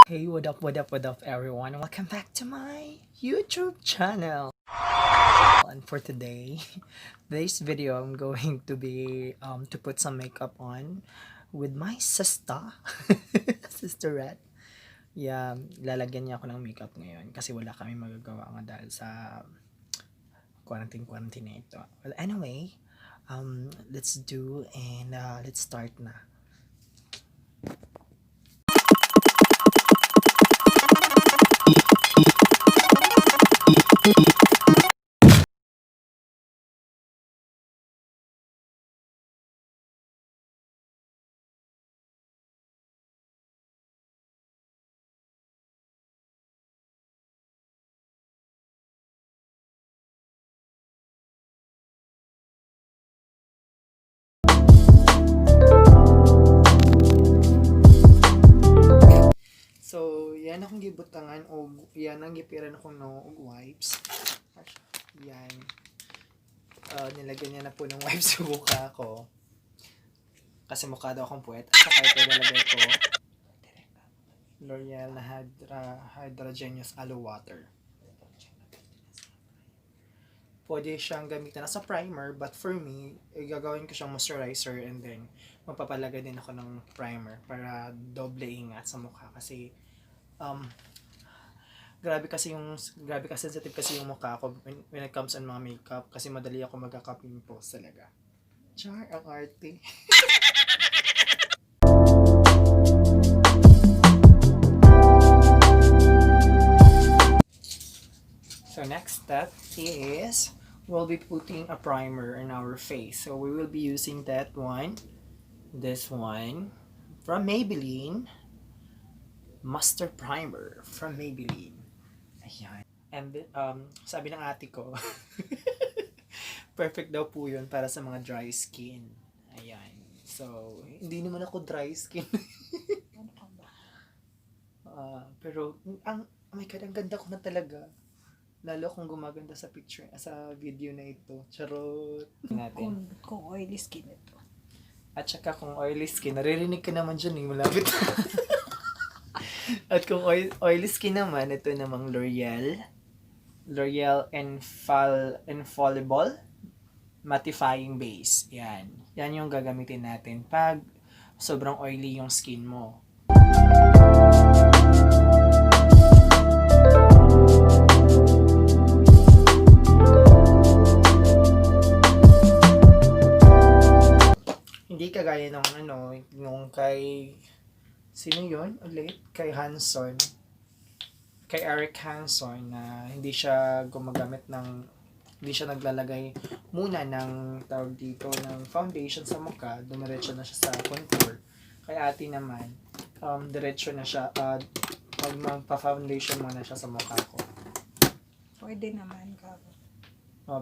Hey, what up, everyone? Welcome back to my YouTube channel. And for today's video, I'm going to be to put some makeup on with my sister, sisterette. Yeah, lalagyan niya ako ng makeup ngayon kasi wala kami magagawa nga dahil sa quarantine na ito. Well, anyway, let's do and let's start na. So, yan akong gibutangan o yan ang gipiran akong no og wipes. Yan. Nilagyan niya na po ng wipes sa mukha ko. Kasi mukha daw akong puwet. At saka ito nilagay ko L'Oreal na Hydrogenous Aloe Water. Pwede siyang gamitin as a primer, but for me, gagawin ko siyang moisturizer and then magpapalagay din ako ng primer para doble ingat sa mukha kasi grabe kasi sensitive kasi yung mukha ko when it comes on mga makeup kasi madali ako magkaka-pimples talaga. Char, ang arte. So next step is we'll be putting a primer in our face. So we will be using that one, this one from Maybelline, Master Primer from Maybelline. Ayan. And sabi ng ate ko, perfect daw po yun para sa mga dry skin. Ayan. So, hindi naman ako dry skin. Pero, oh my God, ang ganda ko na talaga. Lalo kung gumaganda sa picture, sa video na ito. Charot. Kung oily skin ito. At saka kung oily skin, naririnig ka naman dyan malapit. At kung oily skin naman, ito namang L'Oreal Infallible Mattifying Base. Yan. Yan yung gagamitin natin pag sobrang oily yung skin mo. Hindi kagaya nung kay sino yun ulit? Kay Hanson. Kay Eric Hanson na hindi siya naglalagay muna ng tawag dito ng foundation sa mukha, dumiretso na siya sa contour. Kay ate naman, diretso na siya magpa-foundation muna siya sa mukha ko. Pwede naman ka.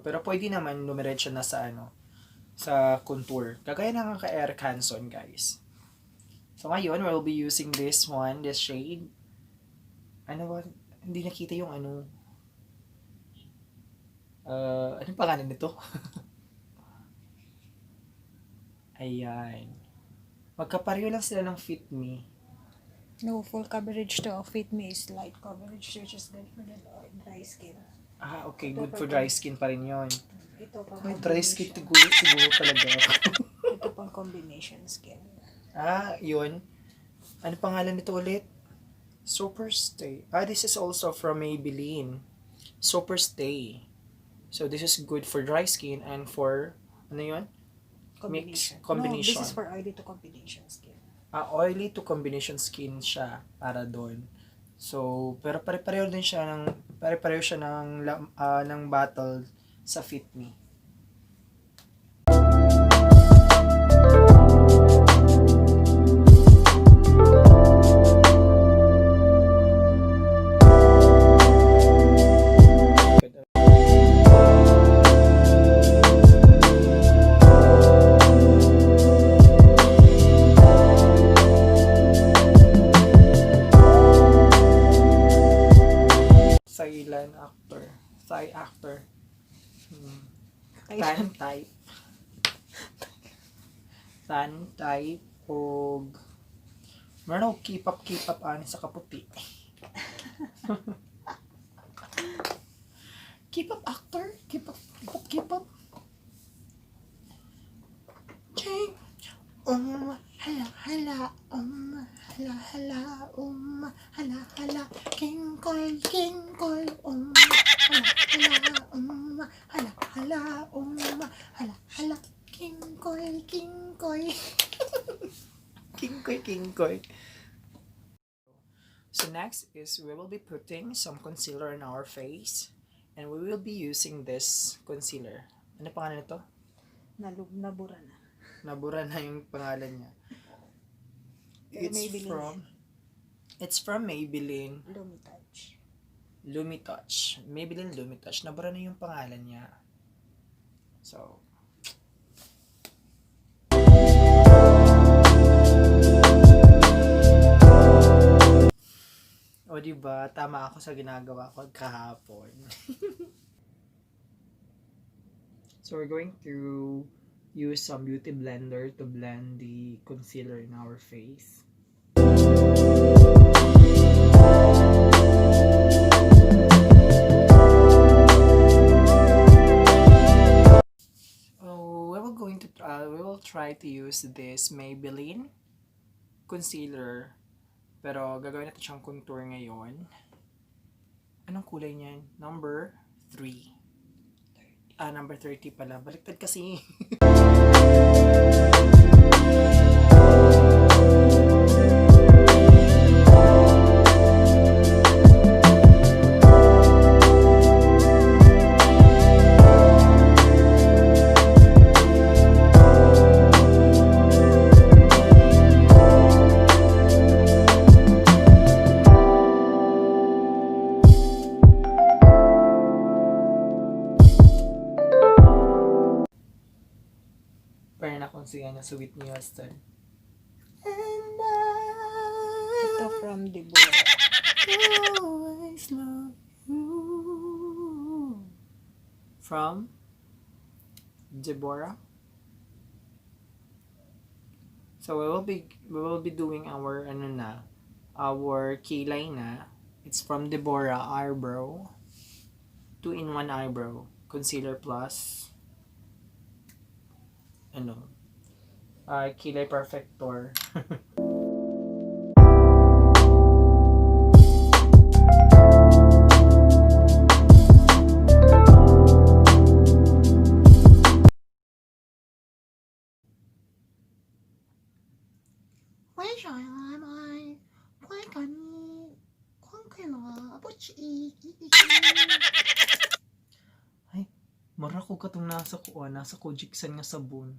Pero pwede naman dumiretso na sa contour. Kagaya na kay Eric Hanson, guys. So ngayon, we'll be using this shade. Ano ba? Hindi nakita yung anong pangalan nito? Ayan. Magkapareho lang sila ng Fit Me. No, full coverage to Fit Me is light coverage, which is good for the dry skin. Okay. Good for dry skin pa rin yun. Ito pang Dry skin siguro talaga ako. Ito pang combination skin. Yun. Ano pangalan nito ulit? Super Stay. This is also from Maybelline. Super Stay. So this is good for dry skin and for yun? Combination. Combination. No, this is for oily to combination skin. Oily to combination skin siya para doon. So, pero pare-pareho siya ng bottle sa Fit Me. Thai actor. Tan type og Meron ako keep up ani sa kaputi. Keep up actor, keep up. Ching. Hala, hala, hala, hala, hala, hala, king koy, hala, hala, hala, hala, king koy. King koy. So next is we will be putting some concealer in our face and we will be using this concealer. Ano pangalan nito? Nabura na. Nabura na yung pangalan niya. Maybelline. It's from Maybelline Lumitouch. Lumitouch. Maybelline Lumitouch. Nabura na yung pangalan niya. So, o diba, tama ako sa ginagawa ko kahapon. So we're going to use some beauty blender to blend the concealer in our face. We will try to use this Maybelline concealer, pero gagawin natin siyang contour ngayon. Anong kulay niyan? Number 3. Number 30 pala. Baliktad kasi. Parang akong siya na sweet ni Houston. Ito from Deborah. Always love you. From Deborah. So we will be doing our our kilay na. It's from Deborah eyebrow. 2-in-1 eyebrow concealer plus kilay perfector. Ay, mara ko katong nasa kojiksan nga sabon.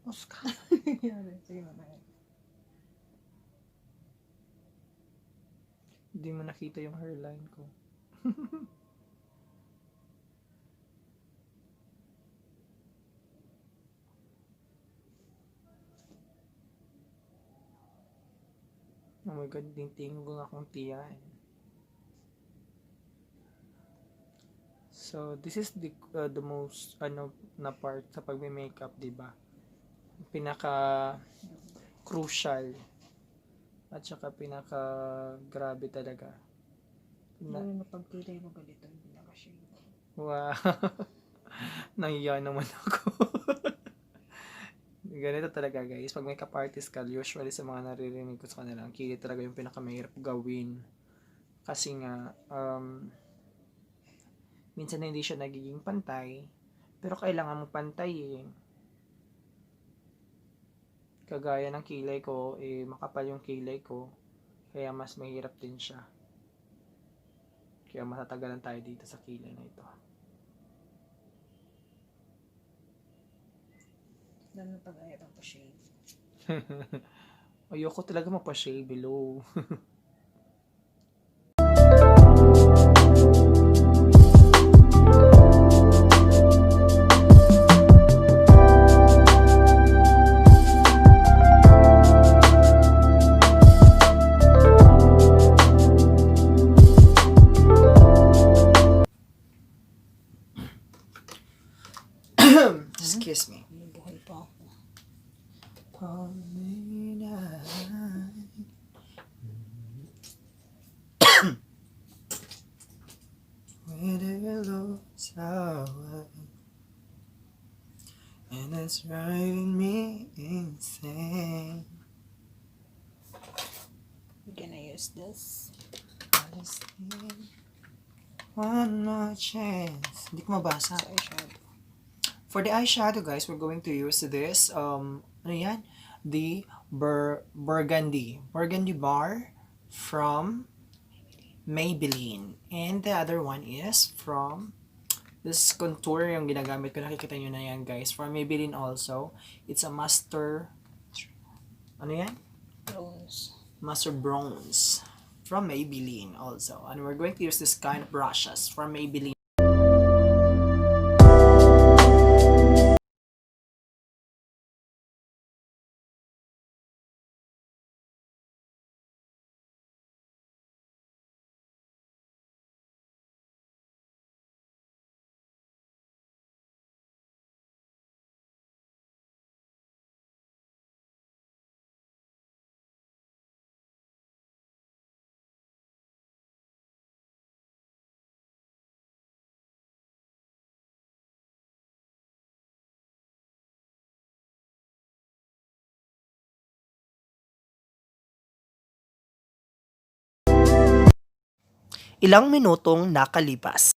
Oscar. Hindi mo nakita yung hairline ko. Oh my god, tingin ko nga akong tiyan. So, this is the most na part sa pagme-makeup, 'di ba? Pinaka crucial at saka pinaka grabe talaga. Lalo na pagkilay mo ganito, hindi na ka-shade. Wow. Nahiya naman ako. Ganito talaga guys, pag makeup artist ka, usually sa mga naririnig ko sa kanila, ang kilit talaga yung pinakamahirap gawin. Kasi nga, minsan hindi siya nagiging pantay, pero kailangan mo pantayin. Kagaya ng kilay ko, makapal yung kilay ko, kaya mas mahirap din siya. Kaya matatagalan tayo dito sa kilay na ito. Dami pag ayaw pa shave. Ayoko talaga mapashave below. Excuse me. Buhay pa ako. With a yellow sour, and it's driving me insane. We're gonna use this. One more chance. Hindi ko mabasa. Sa eyeshadow. For the eyeshadow, guys, we're going to use this, ano yan? The Burgundy bar from Maybelline. And the other one is from this contour yung ginagamit ko. Nakikita nyo na yan, guys. From Maybelline also. It's a ano yan? Bronze. Master Bronze from Maybelline also. And we're going to use this kind of brushes from Maybelline. Ilang minutong nakalipas.